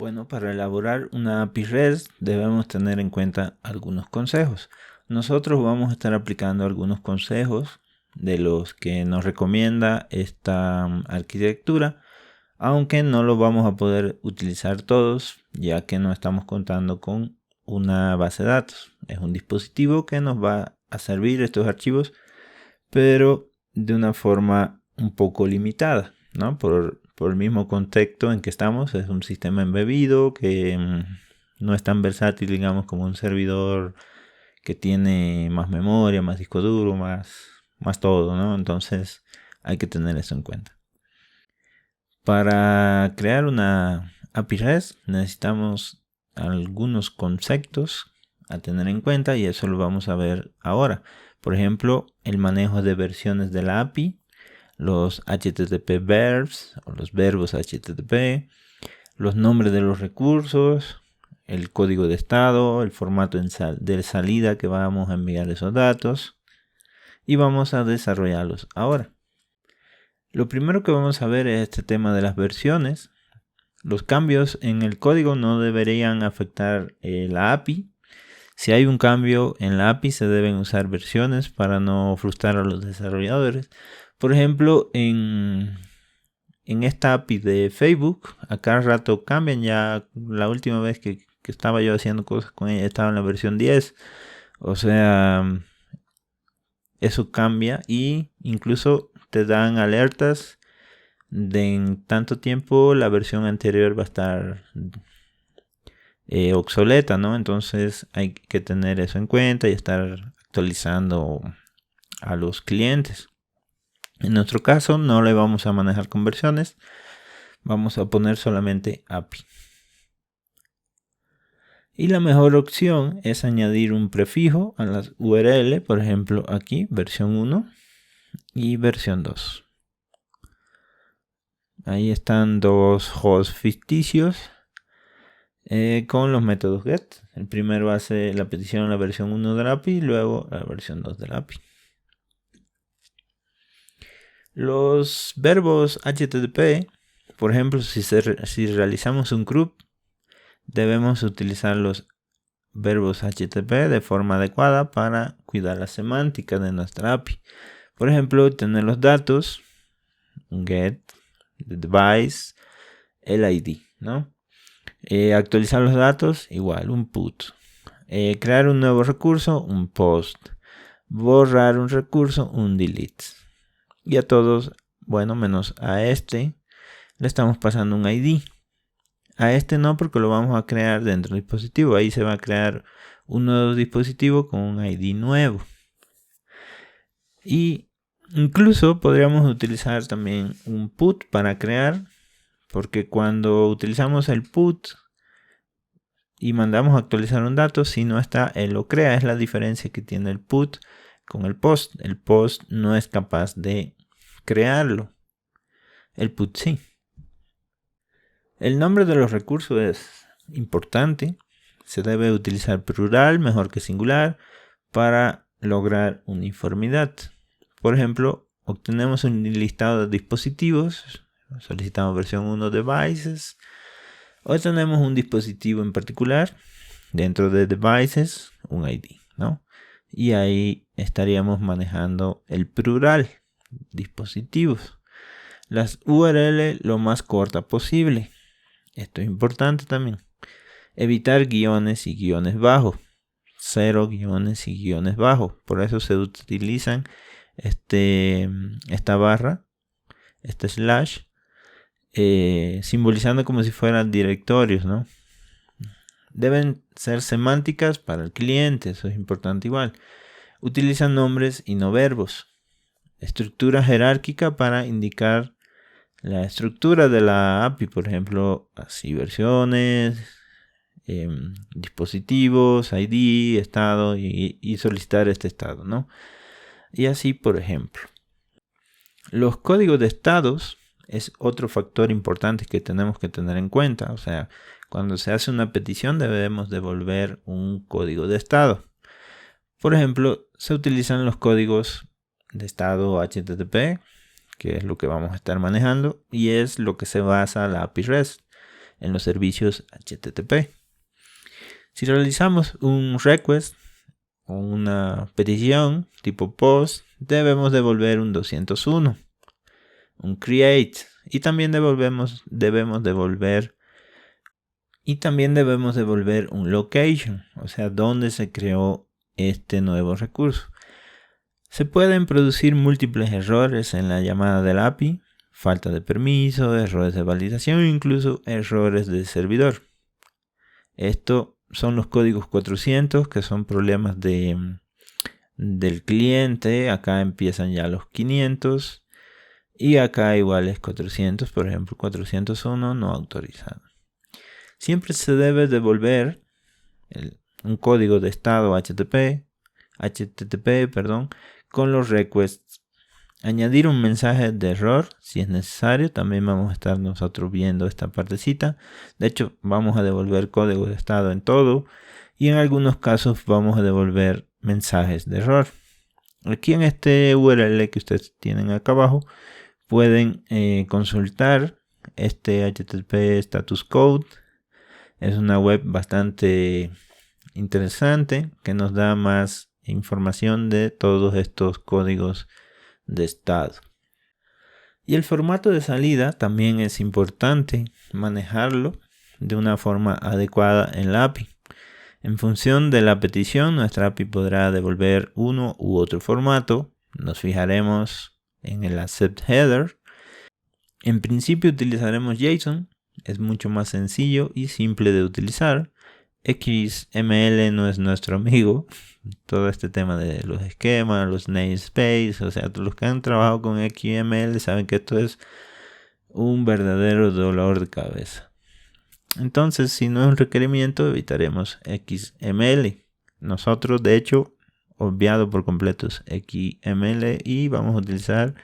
Bueno, para elaborar una API REST debemos tener en cuenta algunos consejos. Nosotros vamos a estar aplicando algunos consejos de los que nos recomienda esta arquitectura, aunque no los vamos a poder utilizar todos, ya que no estamos contando con una base de datos. Es un dispositivo que nos va a servir estos archivos, pero de una forma un poco limitada, ¿no? Por el mismo contexto en que estamos, es un sistema embebido que no es tan versátil, digamos, como un servidor que tiene más memoria, más disco duro, más todo, ¿no? Entonces hay que tener eso en cuenta. Para crear una API REST necesitamos algunos conceptos a tener en cuenta y eso lo vamos a ver ahora. Por ejemplo, el manejo de versiones de la API, los HTTP verbs o los verbos HTTP, los nombres de los recursos, el código de estado, el formato de salida que vamos a enviar esos datos y vamos a desarrollarlos ahora. Lo primero que vamos a ver es este tema de las versiones. Los cambios en el código no deberían afectar la API. Si hay un cambio en la API se deben usar versiones para no frustrar a los desarrolladores. Por ejemplo, en esta API de Facebook, a cada rato cambian. Ya la última vez que estaba yo haciendo cosas con ella estaba en la versión 10. O sea, eso cambia y incluso te dan alertas de en tanto tiempo la versión anterior va a estar obsoleta, ¿no? Entonces hay que tener eso en cuenta y estar actualizando a los clientes. En nuestro caso no le vamos a manejar conversiones, vamos a poner solamente API. Y la mejor opción es añadir un prefijo a las URL, por ejemplo aquí, versión 1 y versión 2. Ahí están dos hosts ficticios con los métodos get. El primero hace la petición a la versión 1 de la API y luego a la versión 2 de la API. Los verbos HTTP, por ejemplo, si realizamos un group, debemos utilizar los verbos HTTP de forma adecuada para cuidar la semántica de nuestra API. Por ejemplo, tener los datos, get, the device, el ID, ¿no? Actualizar los datos, igual, un put. Crear un nuevo recurso, un post. Borrar un recurso, un delete. Y a todos, bueno, menos a este, le estamos pasando un ID. A este no, porque lo vamos a crear dentro del dispositivo. Ahí se va a crear un nuevo dispositivo con un ID nuevo. Y incluso podríamos utilizar también un put para crear, porque cuando utilizamos el put y mandamos a actualizar un dato, si no está, él lo crea. Es la diferencia que tiene el put con el post. El post no es capaz de crearlo. El put sí. El nombre de los recursos es importante. Se debe utilizar plural mejor que singular para lograr uniformidad. Por ejemplo, obtenemos un listado de dispositivos. Solicitamos versión 1 devices. O tenemos un dispositivo en particular. Dentro de devices, un ID, ¿no? Y ahí estaríamos manejando el plural, dispositivos. Las URL lo más corta posible. Esto es importante también. Evitar guiones y guiones bajos. 0 guiones y guiones bajos. Por eso se utilizan esta barra, este slash, simbolizando como si fueran directorios, ¿no? Deben ser semánticas para el cliente, eso es importante igual. Utilizan nombres y no verbos. Estructura jerárquica para indicar la estructura de la API, por ejemplo, así versiones, dispositivos, ID, estado y solicitar este estado, ¿no? Y así, por ejemplo. Los códigos de estados es otro factor importante que tenemos que tener en cuenta. O sea, cuando se hace una petición debemos devolver un código de estado. Por ejemplo, se utilizan los códigos de estado HTTP, que es lo que vamos a estar manejando, y es lo que se basa la API REST. en los servicios HTTP. Si realizamos un request o una petición tipo POST, debemos devolver un 201, un create, y también debemos devolver un location, o sea, dónde se creó este nuevo recurso. Se pueden producir múltiples errores en la llamada del API, falta de permiso, errores de validación e incluso errores de servidor. Esto son los códigos 400, que son problemas del cliente. Acá empiezan ya los 500 y acá igual es 400, por ejemplo 401 no autorizado. Siempre se debe devolver un código de estado HTTP, con los requests. Añadir un mensaje de error si es necesario. También vamos a estar nosotros viendo esta partecita. De hecho, vamos a devolver código de estado en todo. Y en algunos casos vamos a devolver mensajes de error. Aquí en este URL que ustedes tienen acá abajo, pueden consultar este HTTP Status Code. Es una web bastante interesante que nos da más información de todos estos códigos de estado. Y el formato de salida también es importante manejarlo de una forma adecuada en la API. En función de la petición, nuestra API podrá devolver uno u otro formato. Nos fijaremos en el accept header. En principio utilizaremos JSON. Es mucho más sencillo y simple de utilizar. XML no es nuestro amigo. Todo este tema de los esquemas, los namespace, o sea, los que han trabajado con XML saben que esto es un verdadero dolor de cabeza. Entonces, si no es un requerimiento, evitaremos XML. Nosotros, de hecho, obviado por completo XML y vamos a utilizar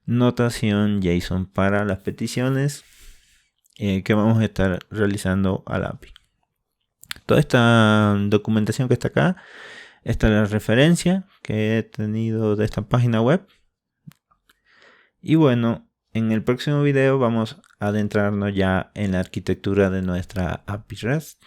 notación JSON para las peticiones que vamos a estar realizando al API. Toda esta documentación que está acá, esta es la referencia que he tenido de esta página web. Y bueno, en el próximo video vamos a adentrarnos ya en la arquitectura de nuestra API REST.